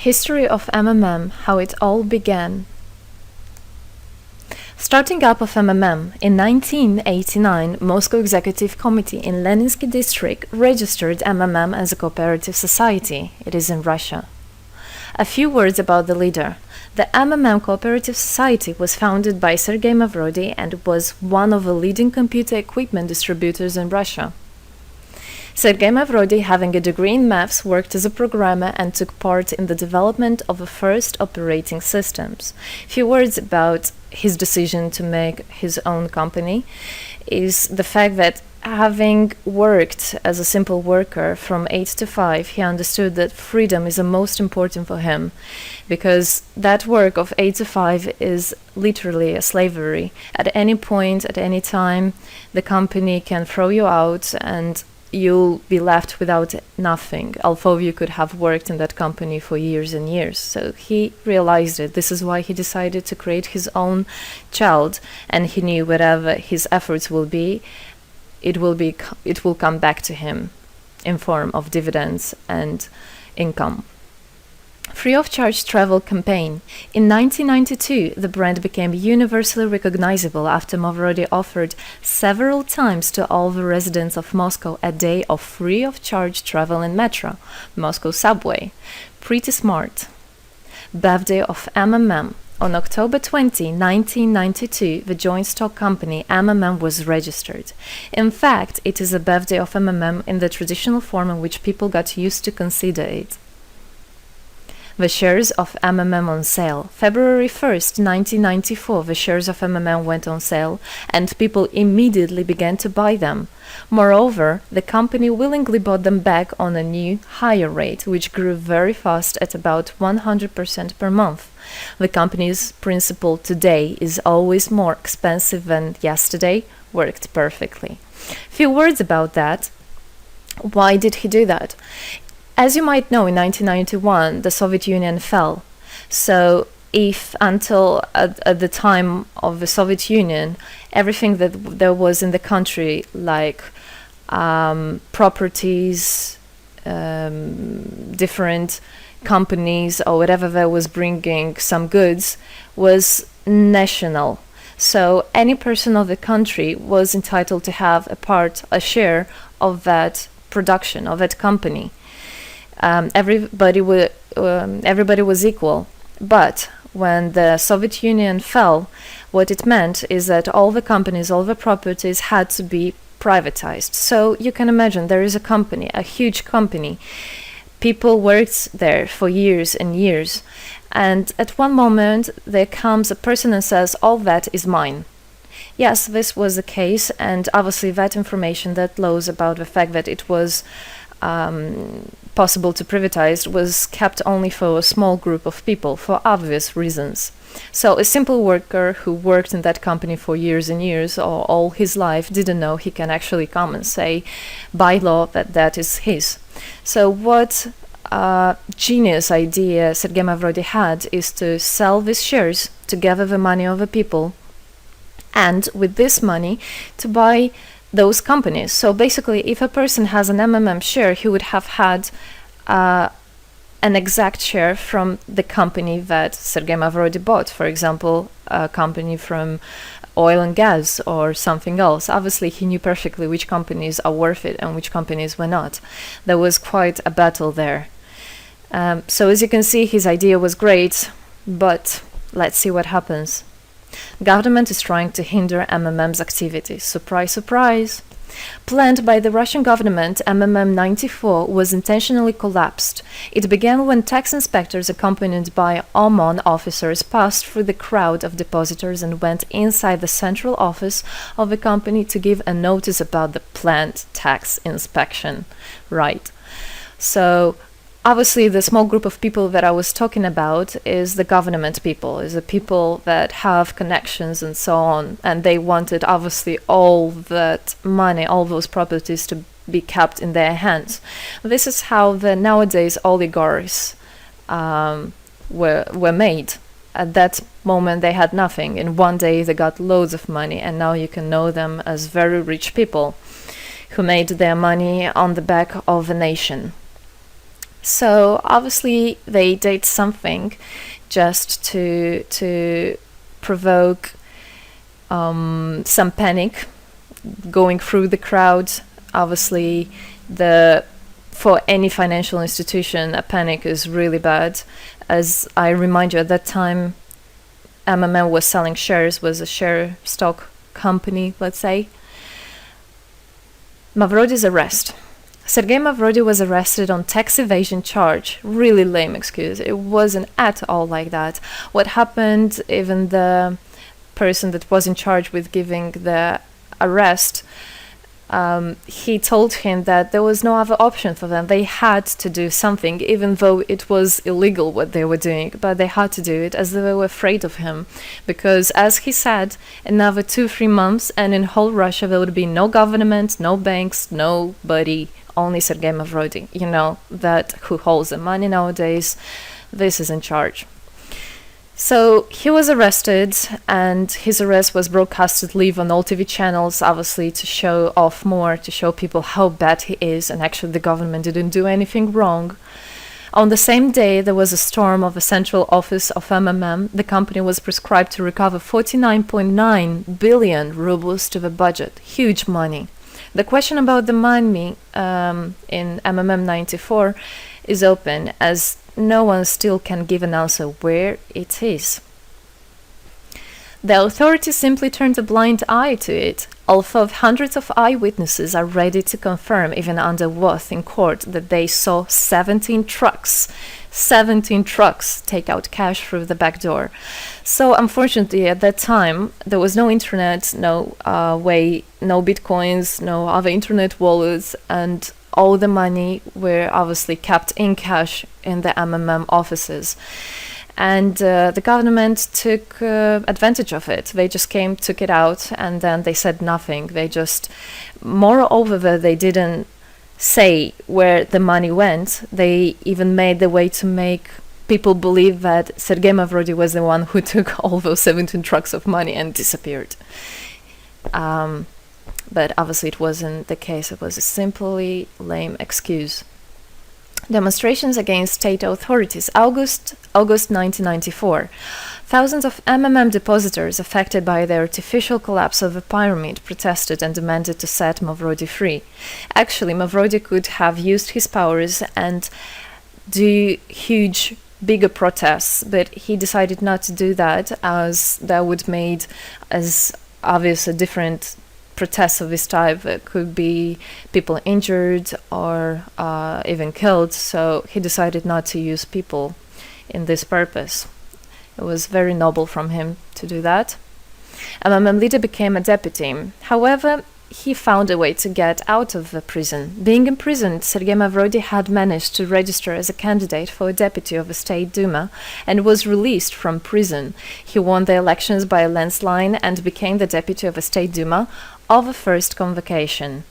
History of MMM, how it all began. Starting up of MMM, in 1989, Moscow Executive Committee in Leninsky District registered MMM as a cooperative society. It is in Russia. A few words about the leader. The MMM Cooperative Society was founded by Sergei Mavrodi and was one of the leading computer equipment distributors in Russia. Sergei Mavrodi, having a degree in maths, worked as a programmer and took part in the development of the first operating systems. A few words about his decision to make his own company is the fact that having worked as a simple worker from 8 to 5, he understood that freedom is the most important for him, because that work of 8 to 5 is literally a slavery. At any point, at any time, the company can throw you out and you'll be left without nothing, although you could have worked in that company for years and years. So he realized it. This is why he decided to create his own child, and he knew whatever his efforts will be, it will come back to him in form of dividends and income. Free of charge travel campaign. In 1992, the brand became universally recognizable after Mavrodi offered several times to all the residents of Moscow a day of free of charge travel in metro, Moscow subway. Pretty smart. Birthday of MMM. On October 20, 1992, the joint stock company MMM was registered. In fact, it is a birthday of MMM in the traditional form in which people got used to consider it. The shares of MMM on sale. February 1st, 1994, the shares of MMM went on sale, and people immediately began to buy them. Moreover, the company willingly bought them back on a new, higher rate, which grew very fast at about 100% per month. The company's principle today is always more expensive than yesterday worked perfectly. Few words about that. Why did he do that? As you might know, in 1991, the Soviet Union fell. So if until at the time of the Soviet Union, everything that there was in the country, like properties, different companies, or whatever that was bringing some goods, was national. So any person of the country was entitled to have a share of that production, of that company. Everybody was equal. But when the Soviet Union fell, what it meant is that all the companies, all the properties had to be privatized. So you can imagine there is a company, a huge company. People worked there for years and years. And at one moment, there comes a person and says, all that is mine. Yes, this was the case. And obviously that information, that laws about the fact that it was possible to privatize was kept only for a small group of people for obvious reasons. So a simple worker who worked in that company for years and years or all his life didn't know he can actually come and say by law that that is his. So what genius idea Sergei Mavrodi had is to sell these shares to gather the money of the people, and with this money to buy those companies. So basically, if a person has an MMM share, he would have had an exact share from the company that Sergei Mavrodi bought. For example, a company from oil and gas or something else. Obviously, he knew perfectly which companies are worth it and which companies were not. There was quite a battle there. So as you can see, his idea was great, but let's see what happens. Government is trying to hinder MMM's activities. Surprise, surprise! Planned by the Russian government, MMM 94 was intentionally collapsed. It began when tax inspectors accompanied by OMON officers passed through the crowd of depositors and went inside the central office of the company to give a notice about the planned tax inspection. Right. So obviously, the small group of people that I was talking about is the government people, is the people that have connections and so on. And they wanted, obviously, all that money, all those properties to be kept in their hands. This is how the nowadays oligarchs were made. At that moment, they had nothing. In one day, they got loads of money. And now you can know them as very rich people who made their money on the back of a nation. So obviously they did something just to provoke some panic going through the crowd. Obviously, for any financial institution, a panic is really bad. As I remind you, at that time, MMM was selling shares, was a share stock company, let's say. Mavrody's arrest. Sergei Mavrody was arrested on tax evasion charge. Really lame excuse. It wasn't at all like that. What happened, even the person that was in charge with giving the arrest, he told him that there was no other option for them. They had to do something, even though it was illegal what they were doing, but they had to do it as they were afraid of him. Because, as he said, another 2-3 months and in whole Russia there would be no government, no banks, nobody, only Sergei Mavrody, that who holds the money nowadays. This is in charge. So he was arrested, and his arrest was broadcasted live on all TV channels, obviously to show off more, to show people how bad he is, and actually the government didn't do anything wrong. On the same day, there was a storm of the central office of MMM. The company was prescribed to recover 49.9 billion rubles to the budget. Huge money. The question about the money in MMM 94 is open, as no one still can give an answer where it is. The authorities simply turned a blind eye to it, although hundreds of eyewitnesses are ready to confirm, even under oath in court, that they saw 17 trucks take out cash through the back door. So unfortunately, at that time, there was no internet, no bitcoins, no other internet wallets, and all the money were obviously kept in cash in the MMM offices. And the government took advantage of it. They just came, took it out, and then they said nothing. Moreover, they didn't say where the money went. They even made the way to make people believe that Sergei Mavrody was the one who took all those 17 trucks of money and disappeared. But obviously it wasn't the case. It was a simply lame excuse. Demonstrations against state authorities. August 1994. Thousands of MMM depositors affected by the artificial collapse of the pyramid protested and demanded to set Mavrody free. Actually, Mavrody could have used his powers and do bigger protests, but he decided not to do that, as that would made as obvious a different protests of this type. Could be people injured or even killed, so he decided not to use people in this purpose. It was very noble from him to do that. MMM leader became a deputy. However, he found a way to get out of the prison. Being imprisoned, Sergei Mavrody had managed to register as a candidate for a deputy of the State Duma and was released from prison. He won the elections by a landslide and became the deputy of the State Duma of the first convocation.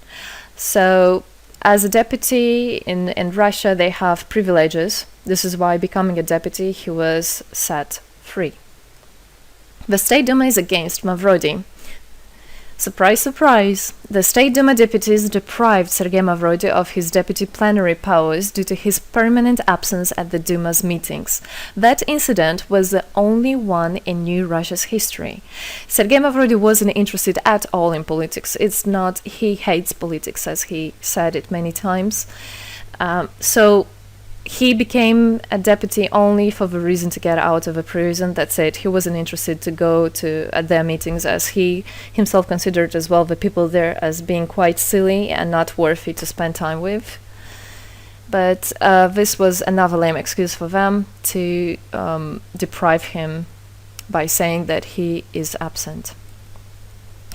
So, as a deputy in Russia, they have privileges. This is why, becoming a deputy, he was set free. The State Duma is against Mavrody. Surprise, surprise! The State Duma deputies deprived Sergei Mavrody of his deputy plenary powers due to his permanent absence at the Duma's meetings. That incident was the only one in New Russia's history. Sergei Mavrody wasn't interested at all in politics. It's not, he hates politics, as he said it many times. So he became a deputy only for the reason to get out of a prison. That's it. He wasn't interested to go at their meetings, as he himself considered as well the people there as being quite silly and not worthy to spend time with. But this was another lame excuse for them to deprive him by saying that he is absent.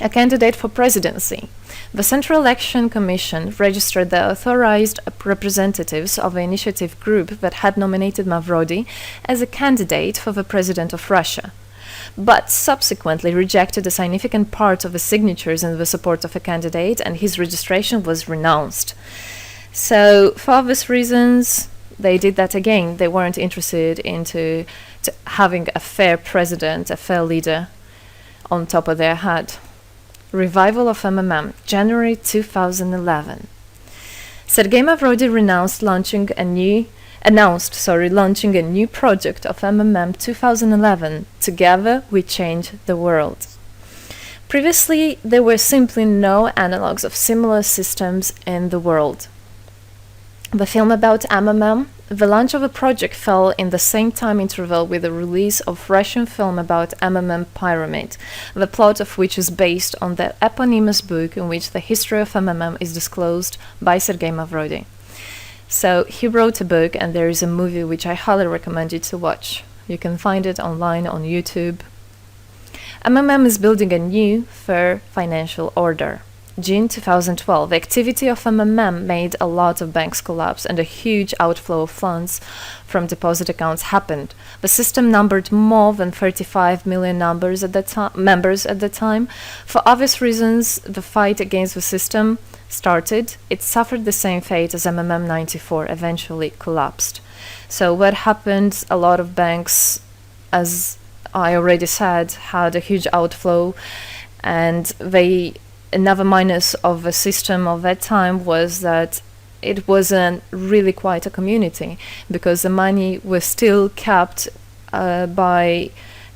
A candidate for presidency. The Central Election Commission registered the authorized representatives of the initiative group that had nominated Mavrody as a candidate for the president of Russia, but subsequently rejected a significant part of the signatures in the support of a candidate, and his registration was renounced. So, for obvious reasons, they did that again. They weren't interested into having a fair president, a fair leader on top of their head. Revival of MMM, January 2011. Sergei Mavrody renounced launching a new launching a new project of MMM 2011. Together we change the world. Previously, there were simply no analogs of similar systems in the world. The film about MMM, the launch of a project fell in the same time interval with the release of Russian film about MMM Pyramid, the plot of which is based on the eponymous book in which the history of MMM is disclosed by Sergei Mavrodi. So he wrote a book, and there is a movie which I highly recommend you to watch. You can find it online on YouTube. MMM is building a new, fair financial order. June 2012, the activity of MMM made a lot of banks collapse and a huge outflow of funds from deposit accounts happened. The system numbered more than 35 million members at the time. For obvious reasons, the fight against the system started. It suffered the same fate as MMM 94, eventually collapsed. So what happened? A lot of banks, as I already said, had a huge outflow, and another minus of the system of that time was that it wasn't really quite a community, because the money was still kept by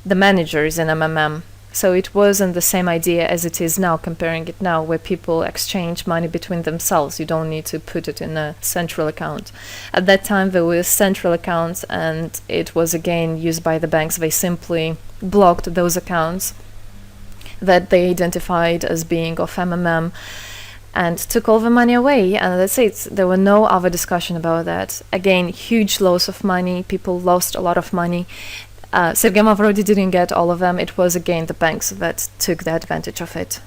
the managers in MMM. So it wasn't the same idea as it is now, comparing it now, where people exchange money between themselves. You don't need to put it in a central account. At that time, there were central accounts, and it was again used by the banks. They simply blocked those accounts that they identified as being of MMM and took all the money away, and that's it. There were no other discussion about that. Again, huge loss of money. People lost a lot of money. Sergei Mavrodi didn't get all of them. It was again the banks that took the advantage of it.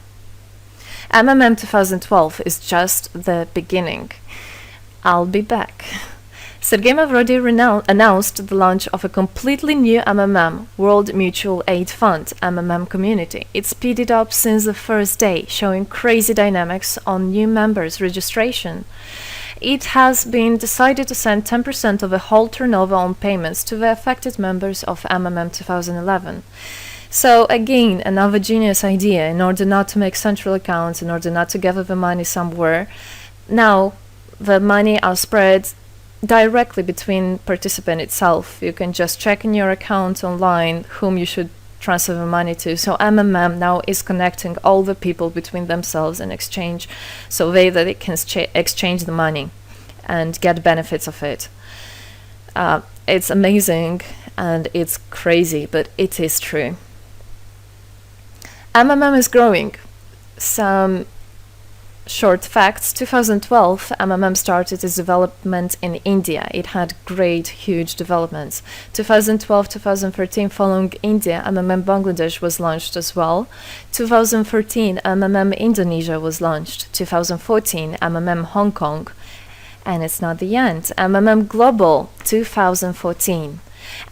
MMM 2012 is just the beginning. I'll be back. Sergei Mavrodi announced the launch of a completely new MMM, World Mutual Aid Fund, MMM community. It speeded up since the first day, showing crazy dynamics on new members' registration. It has been decided to send 10% of the whole turnover on payments to the affected members of MMM 2011. So again, another genius idea. In order not to make central accounts, in order not to gather the money somewhere, now the money are spread directly between participant itself. You can just check in your account online whom you should transfer the money to. So MMM now is connecting all the people between themselves in exchange, so that they can exchange the money and get benefits of it. It's amazing and it's crazy, but it is true. MMM is growing. Some short facts. 2012, MMM started its development in India. It had great, huge developments. 2012-2013, following India, MMM Bangladesh was launched as well. 2013, MMM Indonesia was launched. 2014, MMM Hong Kong. And it's not the end. MMM Global, 2014.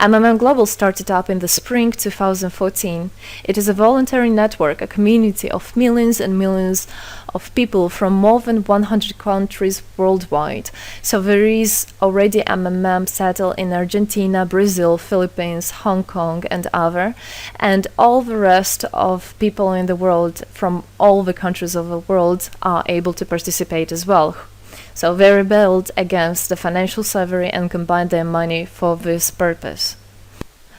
MMM Global started up in the spring 2014. It is a voluntary network, a community of millions and millions of people from more than 100 countries worldwide. So there is already MMM settled in Argentina, Brazil, Philippines, Hong Kong, and other. And all the rest of people in the world from all the countries of the world are able to participate as well. So they rebelled against the financial slavery and combined their money for this purpose.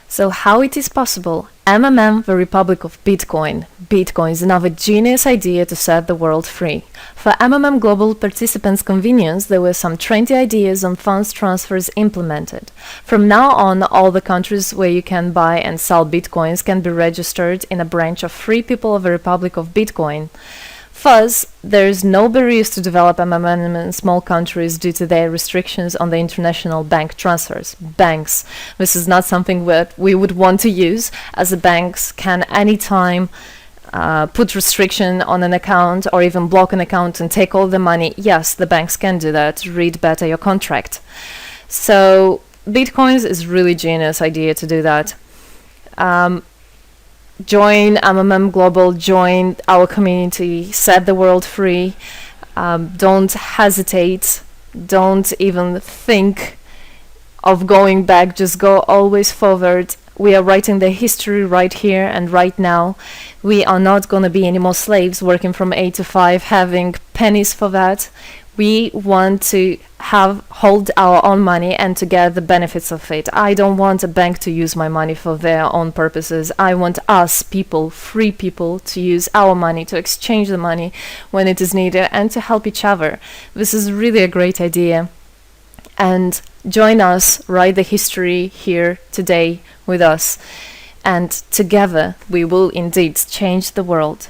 So how it is possible? MMM, the Republic of Bitcoin. Bitcoin is another genius idea to set the world free. For MMM Global participants' convenience, there were some 20 ideas on funds transfers implemented. From now on, all the countries where you can buy and sell Bitcoins can be registered in a branch of Free People of the Republic of Bitcoin. Thus, there is no barriers to develop MMM in small countries due to their restrictions on the international bank transfers. Banks. This is not something that we would want to use, as the banks can anytime put restriction on an account or even block an account and take all the money. Yes, the banks can do that. Read better your contract. So, Bitcoins is really genius idea to do that. Join MMM Global, join our community, set the world free. Don't hesitate, don't even think of going back, just go always forward. We are writing the history right here and right now. We are not going to be any more slaves working from 8 to 5, having pennies for that. We want to hold our own money and to get the benefits of it. I don't want a bank to use my money for their own purposes. I want us people, free people, to use our money, to exchange the money when it is needed, and to help each other. This is really a great idea. And join us, write the history here today with us, and together we will indeed change the world.